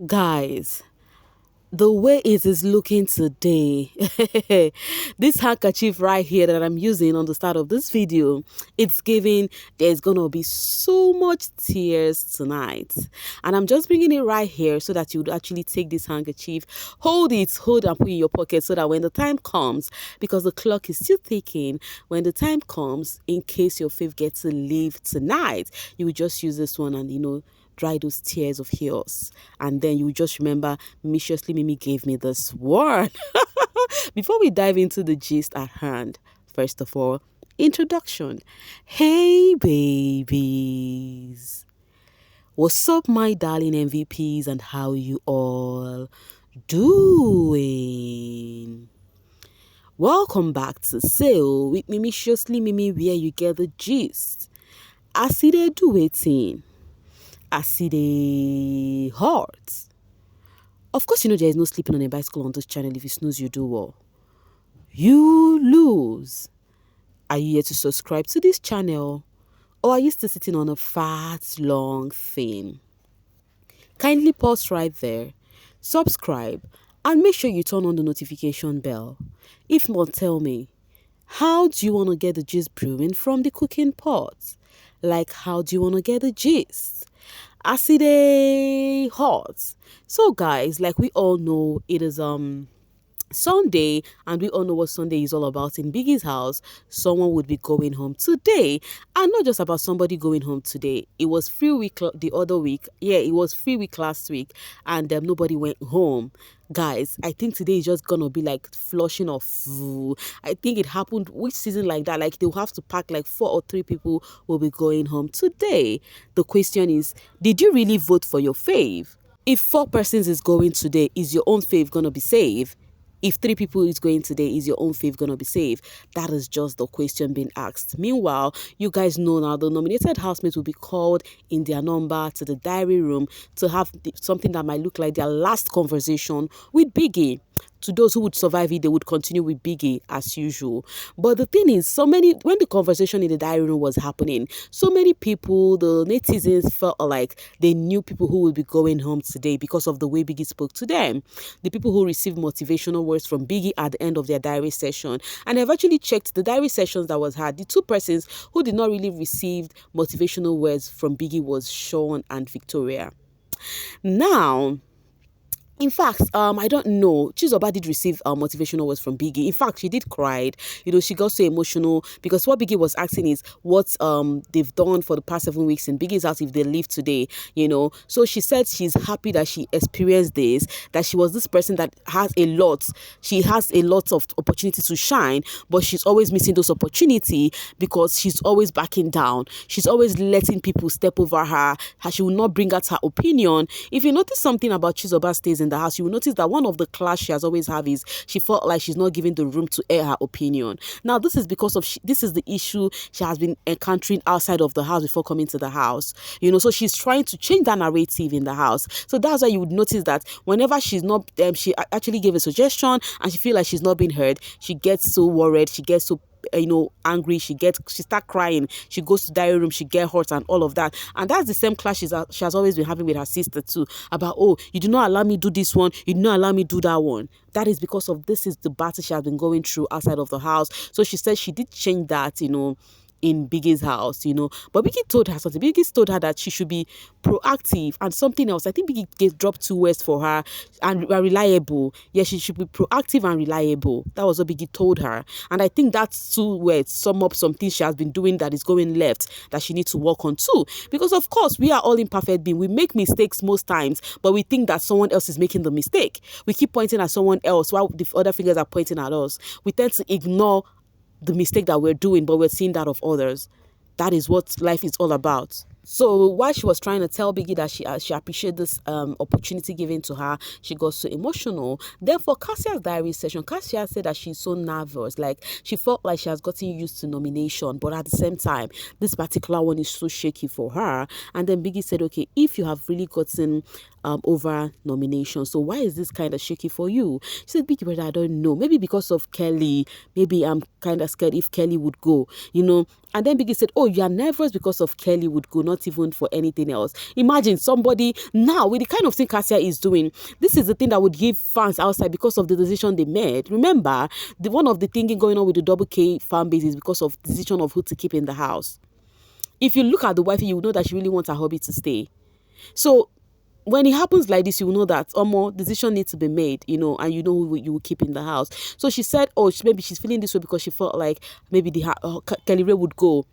Guys, the way it is looking today, this handkerchief right here that I'm using on the start of this video, it's giving there's gonna be so much tears tonight. And I'm just bringing it right here so that you would actually take this handkerchief, hold and put it in your pocket so that when the time comes, because the clock is still ticking, when the time comes, in case your fave gets to leave tonight, you would just use this one and dry those tears of yours. And then you just remember, Miciously Mimi gave me this word. Before we dive into the gist at hand, first of all, introduction. Hey, babies. What's up, my darling MVPs, and how you all doing? Welcome back to Sail with Miciously Mimi, where you get the gist. I see they do waiting. I see the heart. Of course, there is no sleeping on a bicycle on this channel. If you snooze, you do well. You lose. Are you here to subscribe to this channel? Or are you still sitting on a fat, long thing? Kindly pause right there, subscribe, and make sure you turn on the notification bell. If not, tell me, how do you want to get the gist brewing from the cooking pot? Like, how do you want to get the gist? Acide hot. So guys, like we all know, it is Sunday, and we all know what Sunday is all about. In Biggie's house, someone would be going home today, and not just about somebody going home today. It was free week the other week. Yeah, it was free week last week, and nobody went home. Guys, I think today is just gonna be like flushing of food. I think it happened which season like that. Like they'll have to pack like 4 or 3 people will be going home today. The question is, did you really vote for your fave? If 4 persons is going today, is your own fave gonna be saved? If 3 people is going today, is your own fave gonna be saved? That is just the question being asked. Meanwhile, you guys know now the nominated housemates will be called in their number to the diary room to have something that might look like their last conversation with Biggie. To those who would survive it, they would continue with Biggie as usual. But the thing is, when the conversation in the diary room was happening, so many people, the netizens, felt like they knew people who would be going home today because of the way Biggie spoke to them. The people who received motivational words from Biggie at the end of their diary session. And I've actually checked the diary sessions that was had. The 2 persons who did not really receive motivational words from Biggie was Sean and Victoria. Now, in fact, I don't know. Chizoba did receive motivational words from Biggie. In fact, she did cry. She got so emotional because what Biggie was asking is what they've done for the past 7 weeks in Biggie's house if they leave today. So she said she's happy that she experienced this, that she was this person that has a lot. She has a lot of opportunity to shine, but she's always missing those opportunity because she's always backing down. She's always letting people step over her. She will not bring out her opinion. If you notice something about Chizoba stays in the house, you will notice that one of the clash she has always have is she felt like she's not given the room to air her opinion. Now, this is because of this is the issue she has been encountering outside of the house before coming to the house. So she's trying to change that narrative in the house. So that's why you would notice that whenever she's not, she actually gave a suggestion and she feel like she's not being heard, she gets so worried, she gets so angry, she start crying, she goes to diary room, she get hurt and all of that. And that's the same clash she has always been having with her sister too, about, oh, you do not allow me do this one, you do not allow me do that one. That is because of this is the battle she has been going through outside of the house. So she said she did change that, in Biggie's house, But Biggie told her something. Biggie told her that she should be proactive and something else. I think Biggie dropped 2 words for her, and reliable. Yeah, she should be proactive and reliable. That was what Biggie told her. And I think that's 2 words sum up something she has been doing that is going left that she needs to work on too. Because of course, we are all imperfect beings. We make mistakes most times, but we think that someone else is making the mistake. We keep pointing at someone else while the other fingers are pointing at us. We tend to ignore the mistake that we're doing, but we're seeing that of others. That is what life is all about. So while she was trying to tell Biggie that she appreciated this opportunity given to her, she got so emotional. Then for Cassia's diary session, Cassia said that she's so nervous. Like she felt like she has gotten used to nomination, but at the same time, this particular one is so shaky for her. And then Biggie said, okay, if you have really gotten over nomination. So why is this kind of shaky for you? She said, Biggie brother, I don't know. Maybe because of Kelly. Maybe I'm kind of scared if Kelly would go, And then Biggie said, oh, you are nervous because of Kelly would go, not even for anything else. Imagine somebody now with the kind of thing Cassia is doing. This is the thing that would give fans outside because of the decision they made. Remember, one of the thinking going on with the Double K fan base is because of the decision of who to keep in the house. If you look at the wifey, you will know that she really wants her hubby to stay. So when it happens like this, you will know that more decision needs to be made, and you know who you will keep in the house. So she said, oh, maybe she's feeling this way because she felt like maybe Kelly Ray would go.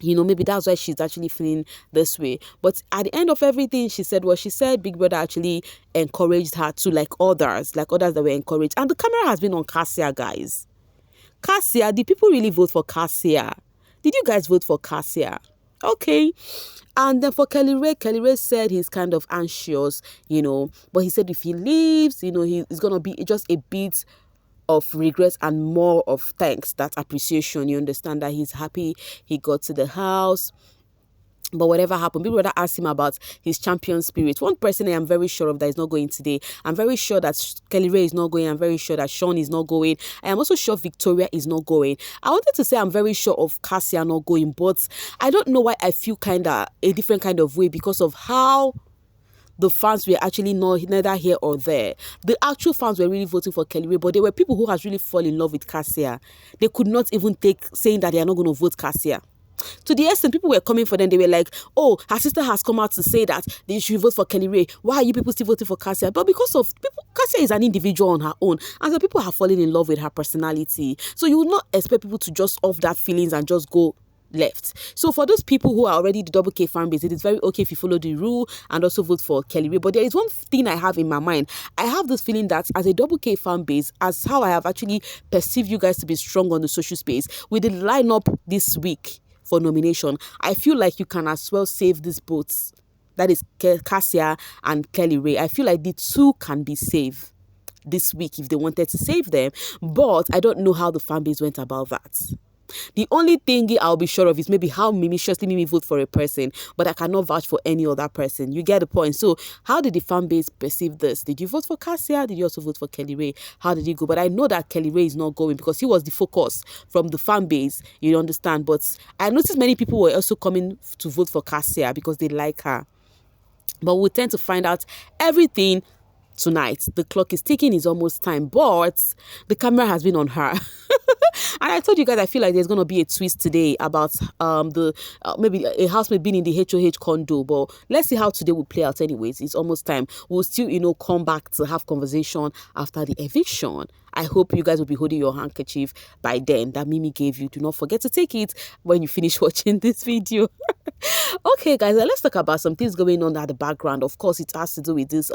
Maybe that's why she's actually feeling this way. But at the end of everything, she said what she said. Big Brother actually encouraged her to, like others that were encouraged. And the camera has been on Cassia, guys. Cassia, did people really vote for Cassia? Did you guys vote for Cassia? Okay. And then for Kelly Ray said he's kind of anxious, but he said if he leaves, he's going to be just a bit of regret and more of thanks, that appreciation. You understand that he's happy he got to the house. But whatever happened, people rather ask him about his champion spirit. One person I am very sure of that is not going today. I'm very sure that Kelly Ray is not going. I'm very sure that Sean is not going. I am also sure Victoria is not going. I wanted to say I'm very sure of Cassia not going, but I don't know why I feel kind of a different kind of way because of how the fans were actually neither here or there. The actual fans were really voting for Kelly Ray, but there were people who has really fallen in love with Cassia. They could not even take saying that they are not going to vote Cassia. To the extent people were coming for them, they were like, oh, her sister has come out to say that they should vote for Kelly Ray. Why are you people still voting for Cassia? But because of people, Cassia is an individual on her own, and some people have fallen in love with her personality. So you would not expect people to just off that feelings and just go left. So for those people who are already the Double K fan base, it is very okay if you follow the rule and also vote for Kelly Ray. But there is one thing I have in my mind. I have this feeling that as a Double K fan base, as how I have actually perceived you guys to be strong on the social space, with the lineup this week for nomination, I feel like you can as well save these votes. That is Cassia and Kelly Ray. I feel like the two can be saved this week if they wanted to save them. But I don't know how the fan base went about that. The only thing I'll be sure of is maybe how maliciously Mimi vote for a person, but I cannot vouch for any other person. You get the point. So how did the fan base perceive this? Did you vote for Cassia? Did you also vote for Kelly Ray? How did you go? But I know that Kelly Ray is not going because he was the focus from the fan base. You understand? But I noticed many people were also coming to vote for Cassia because they like her. But we tend to find out everything tonight. The clock is ticking, it's almost time, but the camera has been on her. And I told you guys I feel like there's going to be a twist today about maybe a housemate being in the HOH condo, but let's see how today will play out anyways. It's almost time. We'll still come back to have conversation after the eviction. I hope you guys will be holding your handkerchief by then that Mimi gave you. Do not forget to take it when you finish watching this video. Okay, guys, let's talk about some things going on at the background. Of course, it has to do with this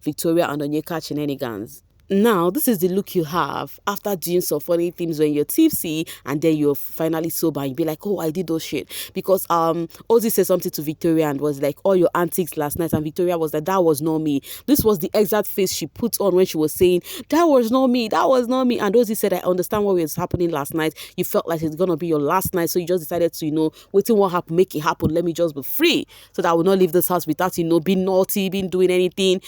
Victoria and Onyeka shenanigans. Now, this is the look you have after doing some funny things when you're tipsy and then you're finally sober and you be like, oh, I did those shit. Because Ozzy said something to Victoria and was like, all your antics last night, and Victoria was like, that was not me. This was the exact face she put on when she was saying, that was not me, that was not me. And Ozzy said, I understand what was happening last night. You felt like it's gonna be your last night, so you just decided to, waiting what happened, make it happen, let me just be free, so that I will not leave this house without, being naughty, being doing anything.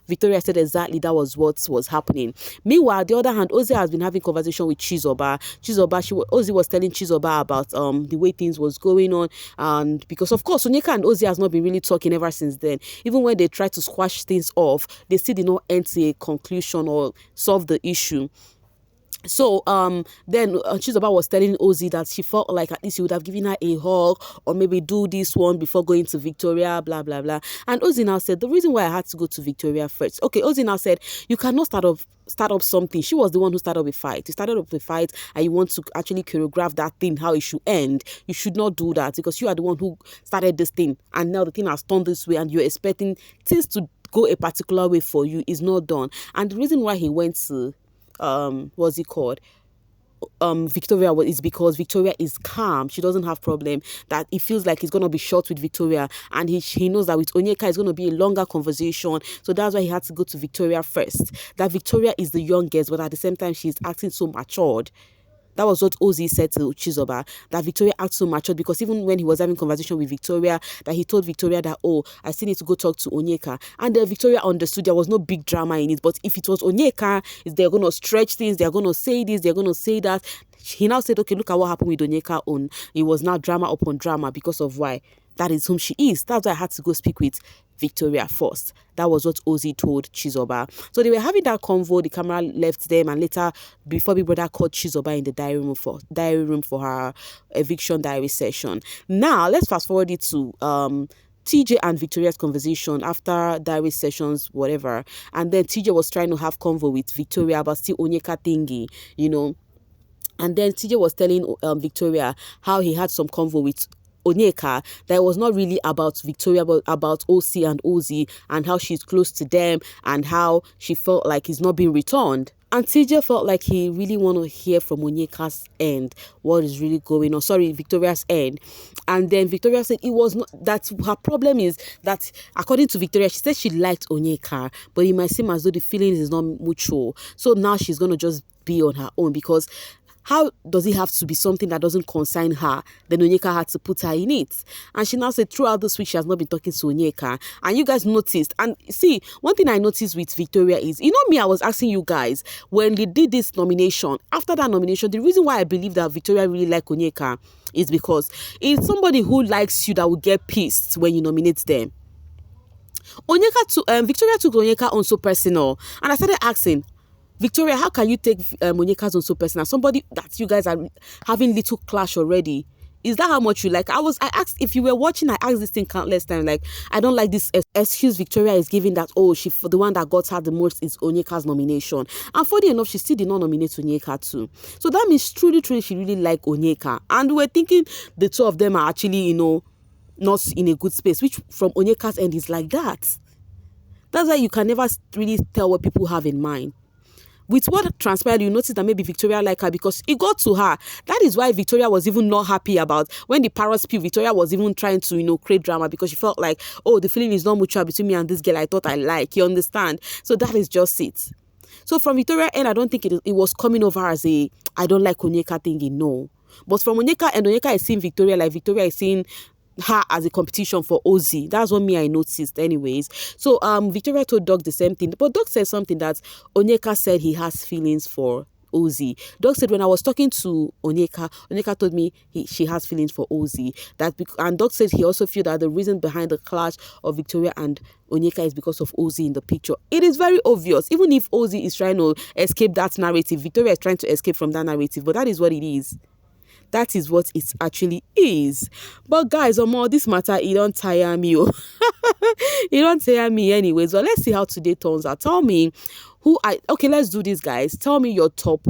Victoria said exactly that was what was happening. Meanwhile, the other hand, Ozzy has been having conversation with Chizoba. Ozzy was telling Chizoba about the way things was going on, and because of course Onyeka and Ozzy has not been really talking ever since then. Even when they tried to squash things off, they still did not end to a conclusion or solve the issue. So then Chizoba was telling Ozzy that she felt like at least he would have given her a hug or maybe do this one before going to Victoria, blah blah blah. And Ozzy now said the reason why I had to go to Victoria first. Okay, Ozzy now said you cannot start up something. She was the one who started up a fight. You started up a fight and you want to actually choreograph that thing how it should end. You should not do that because you are the one who started this thing and now the thing has turned this way and you're expecting things to go a particular way for you. Is not done. And the reason why he went to what's he called? Victoria is because Victoria is calm. She doesn't have problem that it feels like he's gonna be short with Victoria, and he knows that with Onyeka it's gonna be a longer conversation. So that's why he had to go to Victoria first. That Victoria is the youngest, but at the same time she's acting so matured. That was what Ozzy said to Chizoba, that Victoria acts so mature, because even when he was having conversation with Victoria, that he told Victoria that, oh, I still need to go talk to Onyeka. And then Victoria understood there was no big drama in it. But if it was Onyeka, they're going to stretch things, they're going to say this, they're going to say that. He now said, okay, look at what happened with Onyeka on. It was now drama upon drama because of why. That is whom she is. That's why I had to go speak with Victoria first. That was what Ozzy told Chizoba. So they were having that convo. The camera left them, and later, before Big Brother called Chizoba in the diary room for her eviction diary session. Now let's fast forward it to TJ and Victoria's conversation after diary sessions, whatever. And then TJ was trying to have convo with Victoria about still Onyeka thingy, you know. And then TJ was telling Victoria how he had some convo with Onyeka, that it was not really about Victoria but about OC and Ozzy, and how she's close to them, and how she felt like he's not being returned. And TJ felt like he really want to hear from Onyeka's end what is really going on. Sorry, Victoria's end. And then Victoria said it was not that her problem is that, according to Victoria, she said she liked Onyeka, but it might seem as though the feelings is not mutual. So now she's going to just be on her own, because how does it have to be something that doesn't concern her? Then Onyeka had to put her in it. And she now said throughout this week she has not been talking to Onyeka. And you guys noticed. And see, one thing I noticed with Victoria is, you know me, I was asking you guys, when they did this nomination, after that nomination, the reason why I believe that Victoria really liked Onyeka is because it's somebody who likes you that will get pissed when you nominate them. Victoria took Onyeka on so personal. And I started asking, Victoria, how can you take Onyeka's on so personal? Somebody that you guys are having little clash already. Is that how much you like? I asked, if you were watching, I asked this thing countless times. Like, I don't like this excuse Victoria is giving that, oh, the one that got her the most is Onyeka's nomination. And funny enough, she still did not nominate Onyeka too. So that means truly, truly, she really liked Onyeka. And we're thinking the two of them are actually, not in a good space, which from Onyeka's end is like that. That's why you can never really tell what people have in mind. With what transpired, you notice that maybe Victoria liked her because it got to her. That is why Victoria was even not happy about when the parrot spilled. Victoria was even trying to, create drama, because she felt like, oh, the feeling is not mutual between me and this girl I thought I like. You understand? So that is just it. So from Victoria's end, I don't think it was coming over as a I don't like Onyeka thingy, no. But from Onyeka, and Onyeka is seeing Victoria like Victoria is seeing her as a competition for Ozzy. That's what I noticed anyways. So Victoria told Doug the same thing, but Doug said something that Onyeka said he has feelings for Ozzy. Doug said when I was talking to Onyeka told me she has feelings for Ozzy. And Doug said he also feel that the reason behind the clash of Victoria and Onyeka is because of Ozzy in the picture. It is very obvious. Even if Ozzy is trying to escape that narrative, Victoria is trying to escape from that narrative, but that is what it is. That is what it actually is. But guys, this matter, it don't tire me. It don't tire me anyways. But let's see how today turns out. Tell me okay, let's do this, guys. Tell me your top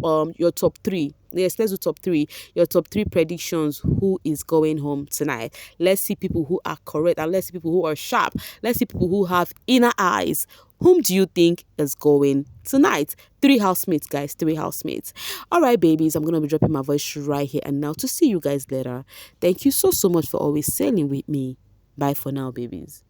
three. Yes, let's do top three. Your top three predictions. Who is going home tonight? Let's see people who are correct, and let's see people who are sharp. Let's see people who have inner eyes. Whom do you think is going tonight? 3 housemates, guys. 3 housemates. All right, babies. I'm going to be dropping my voice right here and now to see you guys later. Thank you so much for always sailing with me. Bye for now, babies.